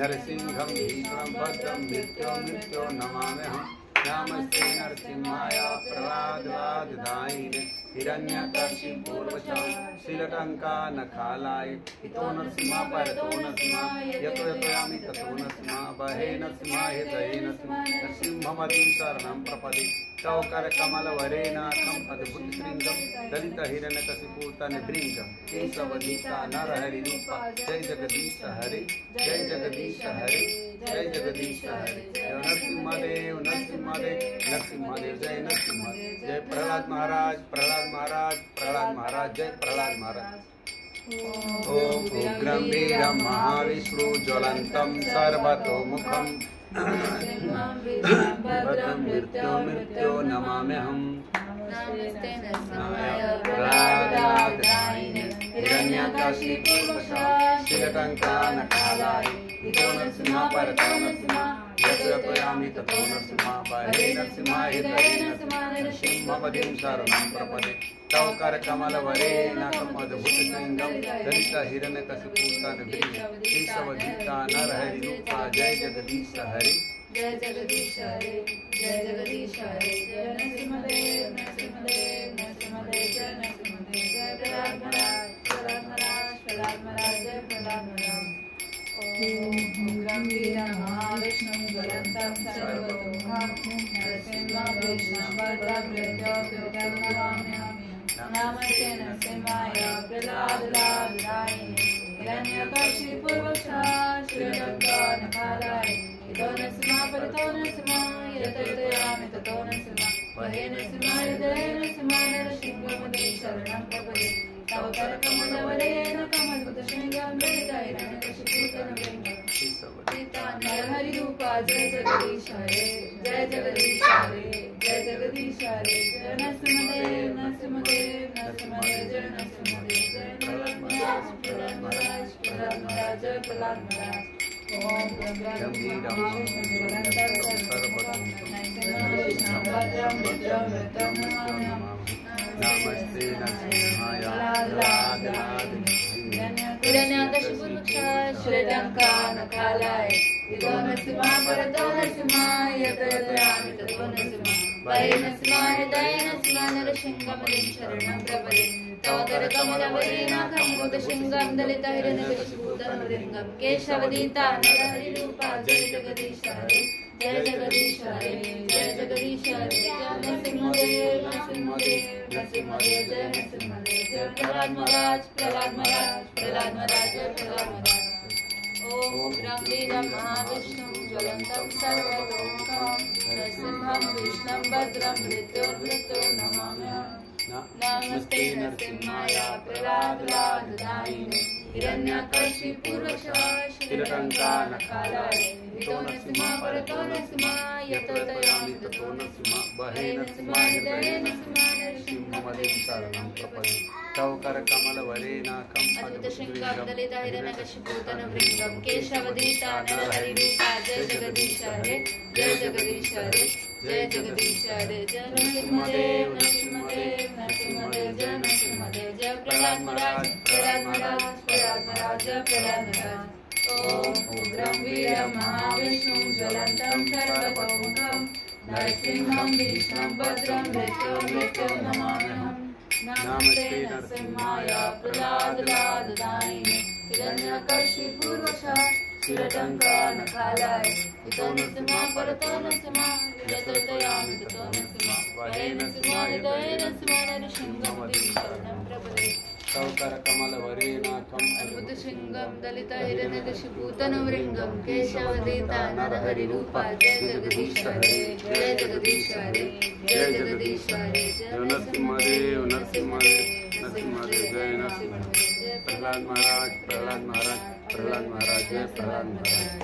नरसिंहं भीषणं भद्रं मृत्यो नमाम्यहम् नमस्ते नरसिंहाय प्रह्लादलाददायिने हिरण्यकशिपूर्वशास्त्रकालाय इतो नरसिंहाय परतो नरसिंहाय यतोयामि ततो नरसिंहाय बहे नरसिंहाय हृदये नरसिंहाय नरसिंहमदिं शरणं प्रपदे तव करकमलवरेणाखम् अद्भुतशृङ्गं दलितहिरण्यकशिपूतनभृङ्गं केशवदीता नरहरिरूपा जय जगदीश हरे जय जगदीश हरे जय जगदीश हरे जय नरसिंहदेव नरसिंहदेव नरसिंहदेव जय नरसिंहदेव जय प्रहलाद महाराज प्रहलाद महाराज प्रहलाद महाराज जय प्रहलाद महाराज ओम उग्रं वीरं महाविष्णु ज्वलन्तं सर्वतोमुखं भद्रं मृत्यो नमाम्यहम् नमस्ते नरसिंहाय प्रह्लादलाददायिने हिरण्यकशिपूर्वशास्त्रकालाय इतो नरसिंहाय परतो नरसिंहाय यतोयामि ततो नरसिंहाय बहे नरसिंहाय हृदये नरसिंहाय नरसिंहमदिं शरणं प्रपदे तव करकमलवरेणाखम् अद्भुतशृङ्गं दलितहिरण्यकशिपूतनभृङ्गं केशवदीता नरहरिरूपा जय जगदीश हरे जय जगदीश हरे जय जगदीश हरे जय नरसिंहदेव नरसिंहदेव नरसिंहदेव जय नरसिंहदेव जय प्रहलाद महाराज प्रहलाद महाराज प्रहलाद महाराज जय प्रहलाद महाराज ओम उग्रं वीरं महाविष्णु ज्वलन्तं सर्वतोमुखं नरसिंहं भीषणं भद्रं मृत्यो नमाम्यहम् नमस्ते नरसिंहाय प्रह्लादलाददायिने हिरण्यकशिपूर्वशास्त्रकालाय इतो नरसिंहाय परतो नरसिंहाय यतोयामि ततो नरसिंहाय बहे नरसिंहाय हृदये नरसिंहाय नरसिंहमदिं शरणं प्रपदे तव करकमलवरेणाखम् अद्भुतशृङ्गं दलितहिरण्यकशिपूतनभृङ्गं केशवदीता नरहरिरूपा जय जगदीश हरे जय जगदीश हरे जय जगदीश हरे जय नरसिंहदेव नरसिंहदेव नरसिंहदेव जय नरसिंहदेव जय प्रहलाद महाराज प्रहलाद महाराज प्रहलाद महाराज जय प्रहलाद महाराज ओम उग्रं वीरं महाविष्णु ज्वलन्तं सर्वतोमुखं नरसिंहं भद्रं मृत्यो नमाम्यहम् नमस्ते नरसिंहाय प्रह्लादलाददायिने हिरण्यकशिपूर्वशास्त्रकालाय इतो नरसिंहाय परतो नरसिंहाय यतोयामि ततो नरसिंहाय बहे नरसिंहा हृदय नरसिंहा नरसिंहमदिं शरणं प्रपदे तव करकमलवरेणाखं मृदशृङ्गं दलितहिरण्यकशिपूतनमृङ्गं केशवदीता नरहरिरूपा जय जगदीश हरे जय जगदीश हरे जय जगदीश हरे जय नरसिंहदेव नरसिंहदेव नरसिंहदेव जय नरसिंहदेव जय प्रहलाद महाराज प्रहलाद महाराज प्रहलाद महाराज जय प्रहलाद महाराज। ओम उग्रं वीरं महाविष्णुं ज्वलन्तं सर्वतोमुखं नरसिंहं विष्णुं भद्रं मृत्युर्मृत्यो नमाम्यहम्। नमस्ते नरसिंहाय प्रहलादलाददायिने हिरण्यकशिपूर्वशः श्रीरङ्कानकालाय इतो नरसिंहा परतो नरसिंहा यतो दयामि ततो नरसिंहा बहे नरसिंहा हृदये नरसिंहा नरसिंहमदिं शरणं प्रपदे तव करकमलवरेणाखं अद्भुतशृङ्गं दलितहिरण्यकशिपूतनमृङ्गं केशवदीता नरहरिरूपा जय जगदीश हरे जय जगदीश हरे जय जगदीश हरे जय नरसिंहदेव नरसिंहदेव नरसिंहदेव जय नरसिंहदेव जय प्रहलाद महाराज प्रहलाद महाराज प्रहलाद महाराज जय प्रहलाद महाराज। ओम उग्रं वीरं महाविष्णुं ज्वलन्तं सर्वतोमुखं नरसिंहं विष्णुं भद्रं मृत्युर्मृत्यो नमाम्यहम्। नमस्ते नरसिंहाय प्रहलादलाददायिने हिरण्यकशिपूर्वशः श्रीरङ्कानकालाय इतो नरसिंहा परतो नरसिंहा यतो दयामि ततो नरसिंहा बहे नरसिंहा हृदये नरसिंहा नरसिंहमदिं शरणं प्रपदे तव करकमलवरेणाखं अद्भुतशृङ्गं दलितहिरण्यकशिपूतनमृङ्गं केशवदीता नरहरिरूपा जय जगदीश हरे जय जगदीश हरे जय जगदीश हरे जय नरसिंहदेव नरसिंहदेव नरसिंहदेव जय नरसिंहदेव जय प्रहलाद महाराज प्रहलाद महाराज प्रहलाद महाराज जय प्रहलाद महाराज।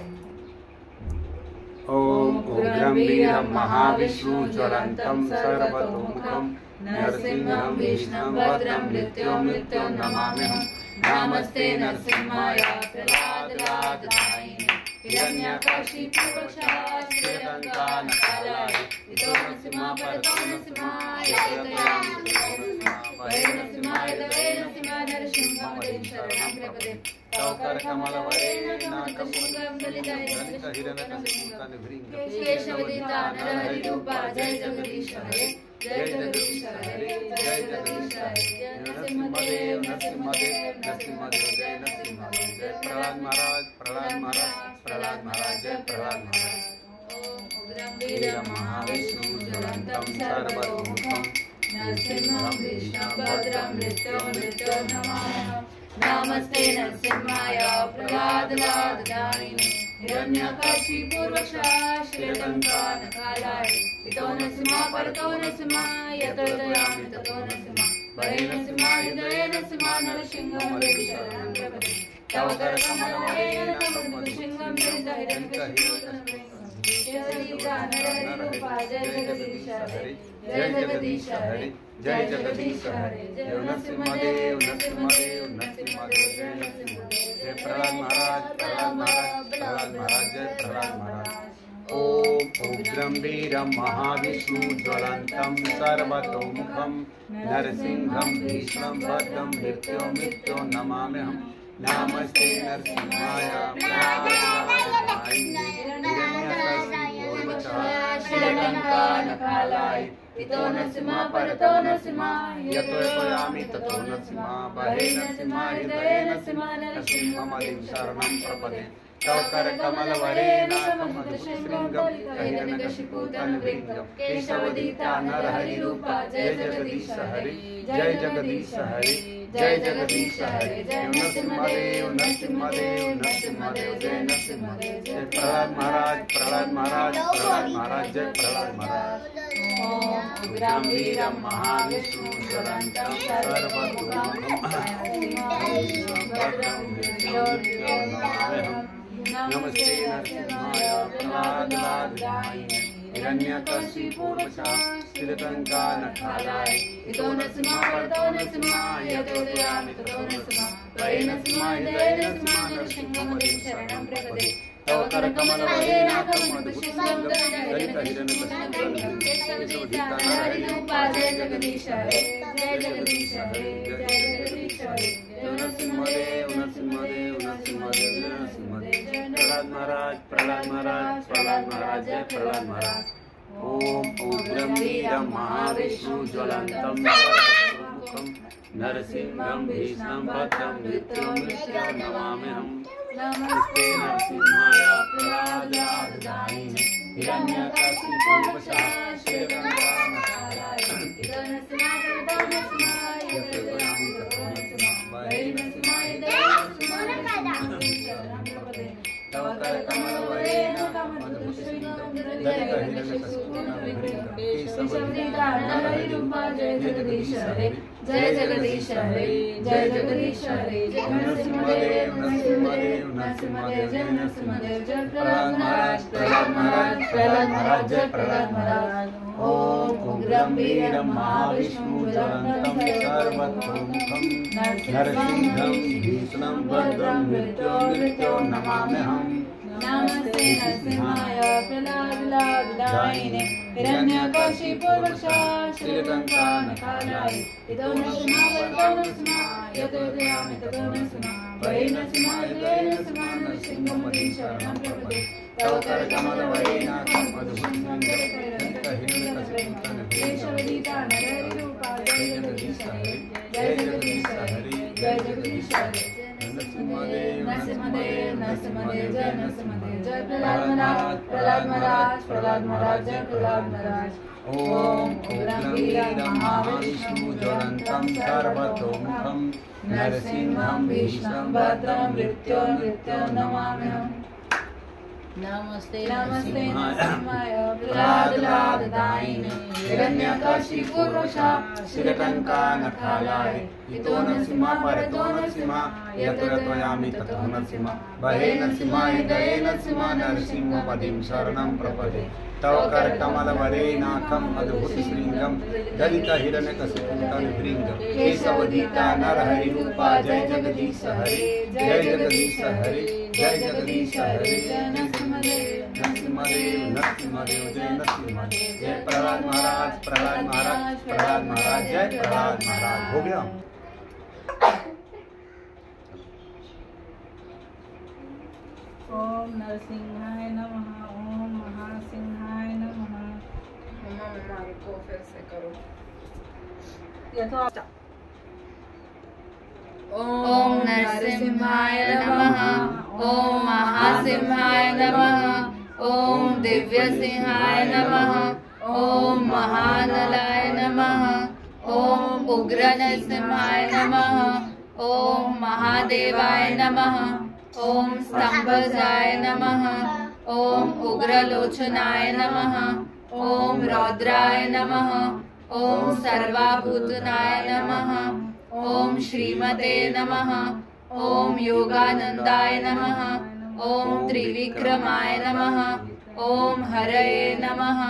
ओम उग्रं वीरं महाविष्णुं ज्वलन्तं सर्वतोमुखं नरसिंहं विष्णुं भद्रं मृत्युर्मृत्यो नमाम्यहम्। नमस्ते नरसिंहाय प्रहलादलाददायिने हिरण्यकशिपूर्वशः श्रीरङ्कानकालाय इतो नरसिंहा परतो नरसिंहा यतो दयामि ततो नरसिंहा बहे नरसिंहा हृदये नरसिंहा नरसिंहमदिं शरणं प्रपदे तव करकमलवरेणाखं दलितहिरण्यकशिपूतनमृङ्गं केशवदीता नरहरिरूपा जय जगदीश हरे जय जगदीश हरे जय जगदीश हरे जय नरसिंहदेव नरसिंहदेव नरसिंहदेव जय नरसिंहदेव जय प्रहलाद महाराज प्रहलाद महाराज प्रहलाद महाराज जय प्रहलाद महाराज। ओम उग्रं वीरं महाविष्णुं ज्वलन्तं सर्वतोमुखं नरसिंहं विष्णुं भद्रं मृत्युर्मृत्यो नमाम्यहम्। नमस्ते नरसिंहाय प्रहलादलाददायिने हिरण्यकशिपूर्वशः श्रीरङ्कानकालाय इतो नरसिंहा परतो नरसिंहा यतो दयामि ततो नरसिंहा बहे नरसिंहा हृदये नरसिंहा नरसिंहमदिं शरणं प्रपदे तव करकमलवरेणाखं मृदशृङ्गं दलितहिरण्यकशिपूतनमृङ्गं केशवदीता नरहरिरूपा जय जगदीश हरे जय जगदीश हरे जय जगदीश हरे जय नरसिंहदेव नरसिंहदेव नरसिंहदेव जय नरसिंहदेव जय प्रहलाद महाराज प्रहलाद महाराज प्रहलाद महाराज जय प्रहलाद महाराज। ओम उग्रं वीरं महाविष्णुं ज्वलन्तं सर्वतोमुखं नरसिंहं विष्णुं भद्रं मृत्युर्मृत्यो नमाम्यहम्। नमस्ते नरसिंहाय प्रहलादलाददायिने हिरण्यकशिपूर्वशः श्रीरङ्कानकालाय इतो नरसिंहा परतो नरसिंहा यतो दयामि ततो नरसिंहा बहे नरसिंहा हृदये नरसिंहा नरसिंहमदिं शरणं प्रपदे तव करकमलवरेणाखं अद्भुतशृङ्गं दलितहिरण्यकशिपूतनमृङ्गं केशवदीता नरहरिरूपा जय जगदीश हरे जय जगदीश हरे जय जगदीश हरे जय नरसिंहदेव नरसिंहदेव नरसिंहदेव जय नरसिंहदेव जय प्रहलाद महाराज प्रहलाद महाराज प्रहलाद महाराज जय प्रहलाद महाराज। ओम उग्रं वीरं महाविष्णुं ज्वलन्तं सर्वतोमुखं नरसिंहं भद्रं मृत्युर्मृत्यो नमाम्यहम्। नमस्ते नरसिंहाय प्रहलादलाददायिने हिरण्यकशिपूर्वशः श्रीरङ्कानकालाय इतो नरसिंहा परतो नरसिंहा यतो दयामि ततो नरसिंहा बहे नरसिंहा हृदये नरसिंहा नरसिंहमदिं शरणं प्रपदे तव करकमलवरेणाखं मृदशृङ्गं दलितहिरण्यकशिपूतनमृङ्गं केशवदीता नरहरिरूपा जय जगदीश हरे जय जगदीश हरे जय जगदीश हरे जय नरसिंहदेव नरसिंहदेव नरसिंहदेव जय नरसिंहदेव जय प्रहलाद महाराज प्रहलाद महाराज प्रहलाद महाराज जय प्रहलाद महाराज। ओम उग्रं गम्भीरं महाविष्णु ज्वलन्तं सर्वतोमुखं नरसिंहं भीष्णं भद्रं मृत्युं नमाम्यहम् नमस्ते नरसिंहाय प्रह्लादाय हिरण्यकशिपुर्वशाय जय जगदीश हरे जय जगदीश हरे जय नरसिंहदेव नरसिंहदेव नरसिंहदेव जय नरसिंहदेव जय प्रहलाद महाराज प्रहलाद महाराज प्रहलाद महाराज जय प्रहलाद महाराज ओम उग्रं वीरं महाविष्णु ज्वलन्तं सर्वतोमुखं नरसिंहं भीष्णं भद्रं मृत्युं नमाम्यहम् नमस्ते नरसिंहाय प्रह्लादाय हिरण्यकशिपुर्वशाय श्रीलङ्कानकालाय इतो नरसिंहाय यतो दयामि ततो नरसिंहाय वै नरसिंहाय जय नरसिंहाय नरसिंहमदिं शरणं प्रपद्ये तव करकमलवरेणाखं मधुमन्त्रं केशवदीता नरहरिरूपा जय जगदीश हरे जय जगदीश हरे जय जगदीश हरे नरसिंहदेव नरसिंहदेव नरसिंहदेव जय नरसिंहदेव जय प्रहलाद महाराज प्रहलाद महाराज प्रहलाद महाराज जय प्रहलाद महाराज ओम उग्रं वीरं महाविष्णु ज्वलन्तं सर्वतोमुखं नरसिंहं भीष्णं भद्रं मृत्युं नमाम्यहम् नमस्ते नमस्ते नरसिंहाय प्रह्लादाय हिरण्यकशिपुर्वशाय श्रीलङ्कानकालाय इतो नरसिंह परतो नरसिंह यत्र त्वयामि ततो नरसिंह बहे नरसिंहाय दये नरसिंह नरसिंहपदिं शरणं प्रपदे तव करकमलवरेणाखं अद्भुतशृङ्गं दलितहिरण्यकशिपुतलभृङ्गं केशवदीता नरहरिरूपा जय जगदीश हरे जय जगदीश हरे जय जगदीश हरे जय नरसिंहदेव नरसिंहदेव नरसिंहदेव जय नरसिंहदेव जय प्रहलाद महाराज प्रहलाद महाराज प्रहलाद महाराज जय प्रहलाद महाराज। हो गया। ओम नरसिंहाय नमः ओम महासिंहाय नमः। मम्मा को फिर से करो ये तो ओम नरसिंहाय नमः ओम महासिंहाय नमः ओम दिव्यसिंहाय नमः ओम महानलाय नमः ओम उग्रनरसिंहाय नमः ओम महादेवाय नमः ओम स्तंभजाय नमः ओम उग्रलोचनाय नमः ओम रौद्राय नमः ओम सर्वाभूतनाय नमः ओम श्रीमते नमः ओम योगानंदाय नमः ओम त्रिविक्रमाय नमः ओम हरये नमः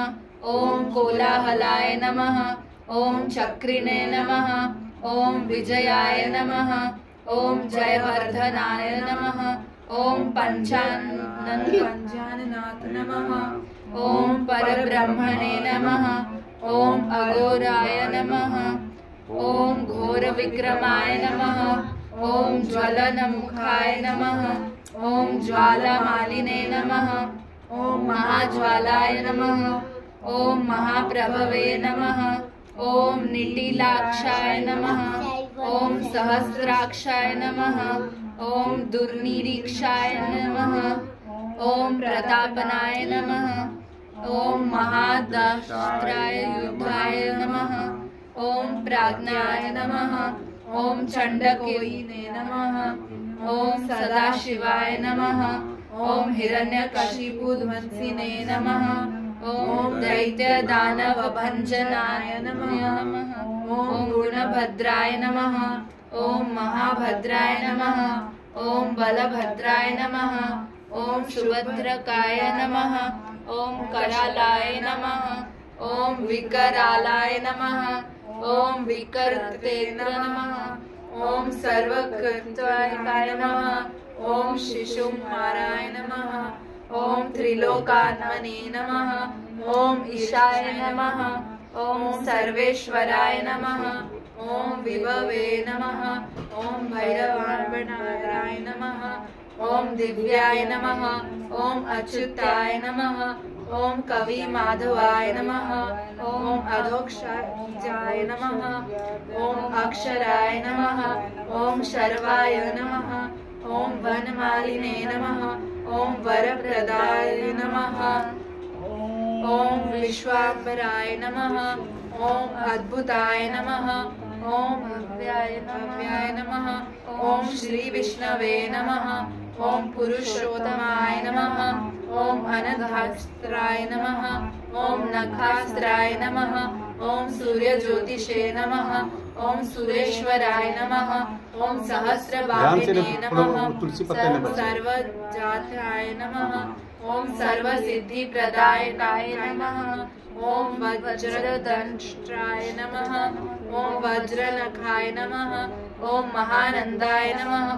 ओम कोलाहलाय नमः ओम चक्रिणे नमः ओम विजयाय नमः ओम जयवर्धनाय नमः ओम पंचाननाथ नमः ओम परब्रह्मणे नमः ओम अघोराय नमः ओम घोर विक्रमाय नमः ओम ज्वलनमुखाय नमः ओम ज्वालामालिने नमः ओम महाज्वालाय नमः ओम महाप्रभवे नमः ओम निटिलाक्षाय नमः ओम सहस्राक्षाय नमः ओम दुर्निरीक्षाय नमः ओम प्रतापनाय नमः ओम महादाष्ट्राय युद्धाय नमः ओम प्राज्ञाय नमः ओम चंडकोयिने नमः ओम सदाशिवाय नमः ओम हिरण्यकशिपुध्वंसिने नमः ओम दैत्य दानव भंजनाय नमः ओम गुणभद्राय नमः ओम महाभद्राय नमः ओम बलभद्राय नमः ओम सुभद्रकाय नमः ओम करालाय नमः ओम विकरालाय नमः ओम विकर्तेन्द्र नमः ओम सर्वकृत्वाय नमः ओम शिशुमाराय नमः ओम त्रिलोकात्मने नमः ओम ईशाय नमः ओम सर्वेश्वराय नमः ओम विभवे नमः ओम भैरवाय नमः ओम दिव्याय नमः ओम अच्युताय नमः ओम कवि माधवाय नमः। ओम अधोक्षजाय नमः। ओम अक्षराय नमः। ओम शर्वाय नमः। ओम वनमालिने नमः। ओम वरप्रदाय नमः। ओम विश्वाम्बराय नमः। ओम अद्भुताय नमः। ओम भव्याय नमः। ओम श्री विष्णवे नमः। ओम पुरुषोत्तमाय नमः। ओम अनघास्त्राय नमः। ओम नखास्त्राय नमः। ओम सूर्य ज्योतिषे नमः। ओम सुरेश्वराय नमः। ओम सहस्रबाहिने नमः। सर्वजाताय नमः। ओम सर्वसिद्धिप्रदायकाय नमः। ओम वज्रदंष्ट्राय नमः। ओम वज्रनखाय नमः। ओम महानंदाय नमः।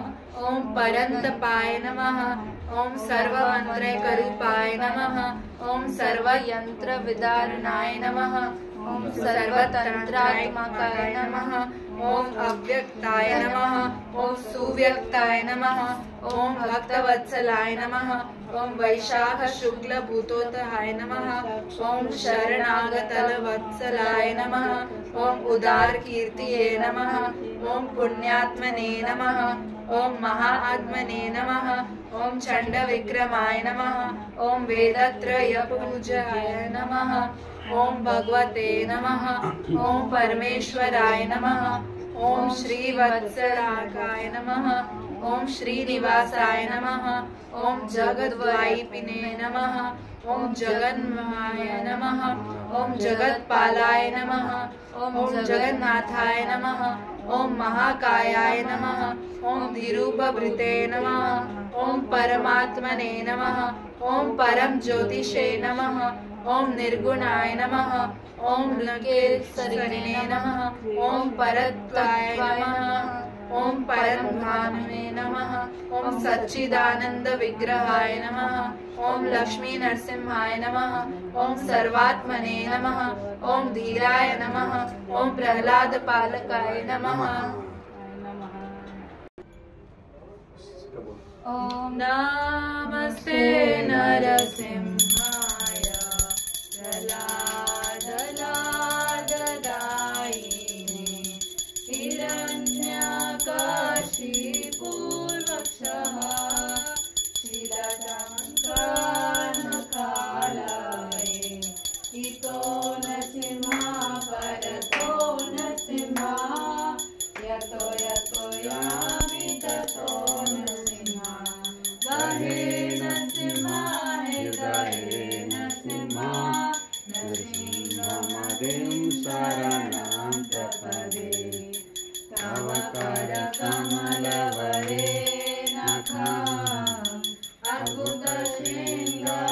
ओम परंतपाय नमः। ओम सर्वमंत्रैकरूपाय नमः। ओम सर्वयंत्रविदारणाय नमः। ओम सर्वतंत्रात्मकाय नमः। ओम अव्यक्ताय नमः। ओम सुव्यक्ताय नमः। ओम भक्तवत्सलाय नमः। ओम वैशाख शुक्ल भूतोत्तहाय नमः। ओम शरणागतल वत्सलाय नमः। ओम उदार कीर्तिये नमः। ओम पुण्यात्मने नमः। ओम महाआत्मने नमः। ओम चंड विक्रमाय नमः। ओम वेदत्रय पूजाय नमः। ओम भगवते नमः। ओम परमेश्वराय नमः। ओम श्रीवत्सराकाय नमः। ओम श्रीनिवासाय नमः। ओम जगद्वैपिने नमः। ओम जगन्माय नमः। ओम जगत्पालाय नमः। ओम जगन्नाथाय नमः। ओम महाकायाय नमः। ओम धीरूपभृते नमः। ओम परमात्मने नमः। ओम परम ज्योतिषे नमः। ओम निर्गुणाय नमः। ओम नकेसरिणे नमः। ओम परत्वाय नमः। ओम परमधामने नमः। ओम सच्चिदानंद विग्रहाय नमः। ओम लक्ष्मी नरसिंहाय नमः। ओम सर्वात्मने नमः। ओम धीराय नमः। ओम प्रहलाद पालकाय नमः। ओम नमस्ते नरसिंहाय प्रहलादलाददायिने हिरण्यकशिपूर्वक्षः शीलशङ्कर्मकालये इतो नरसिंहा परतो नरसिंहा यतो यतो यामि ततो नरसिंहा बहे नरसिंहा हृदये नरसिंहा नरसिंहमदिं शरणं प्रपदे तव करकमलवरे नखः अद्भुतशृङ्गा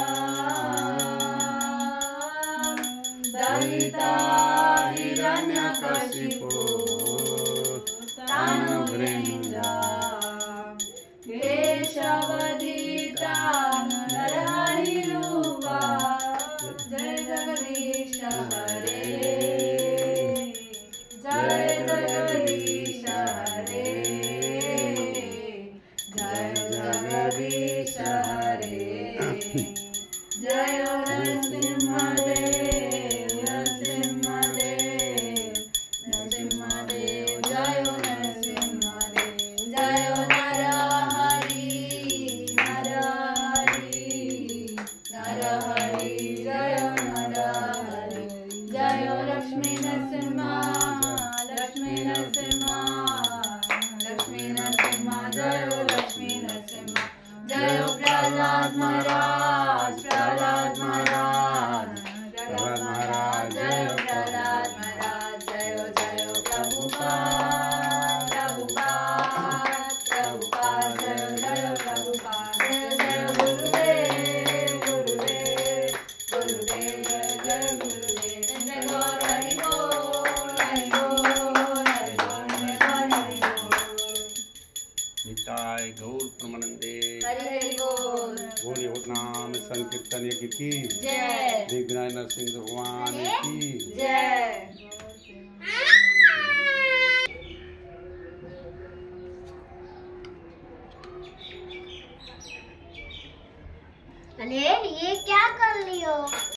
दलिता हिरण्यकशिपो तानुभृङ्गा केशवदीता नरहरिरूपा जय जगदीश हरे जय जगदीश हरे जय जगदीश हरे जय नरसिंहदेव नरसिंहदेव नरसिंहदेव जय नरसिंहदेव जय नरहरि नरहरि नरहरि जय नरहरि जय लक्ष्मी नरसिंहा लक्ष्मी नरसिंहा लक्ष्मी नरसिंहा जय लक्ष्मी नरसिंहा जय प्रहलाद महाराज प्रहलाद महाराज प्रहलाद महाराज जय प्रहलाद महाराज जय जय प्रभुपाद प्रभुपाद प्रभुपाद जय जय प्रभुपाद जय जय गुरुदेव गुरुदेव गुरुदेव जय जय गुरुदेव जय गौर हरि बोल हरि बोल हरि बोल हरि बोल निताय गौर प्रमानंदे हरि हरि बोल बोले नाम संकीर्तन की जय दिग्विजय नरसिंह भगवान की जय अरे ये क्या कर रही हो?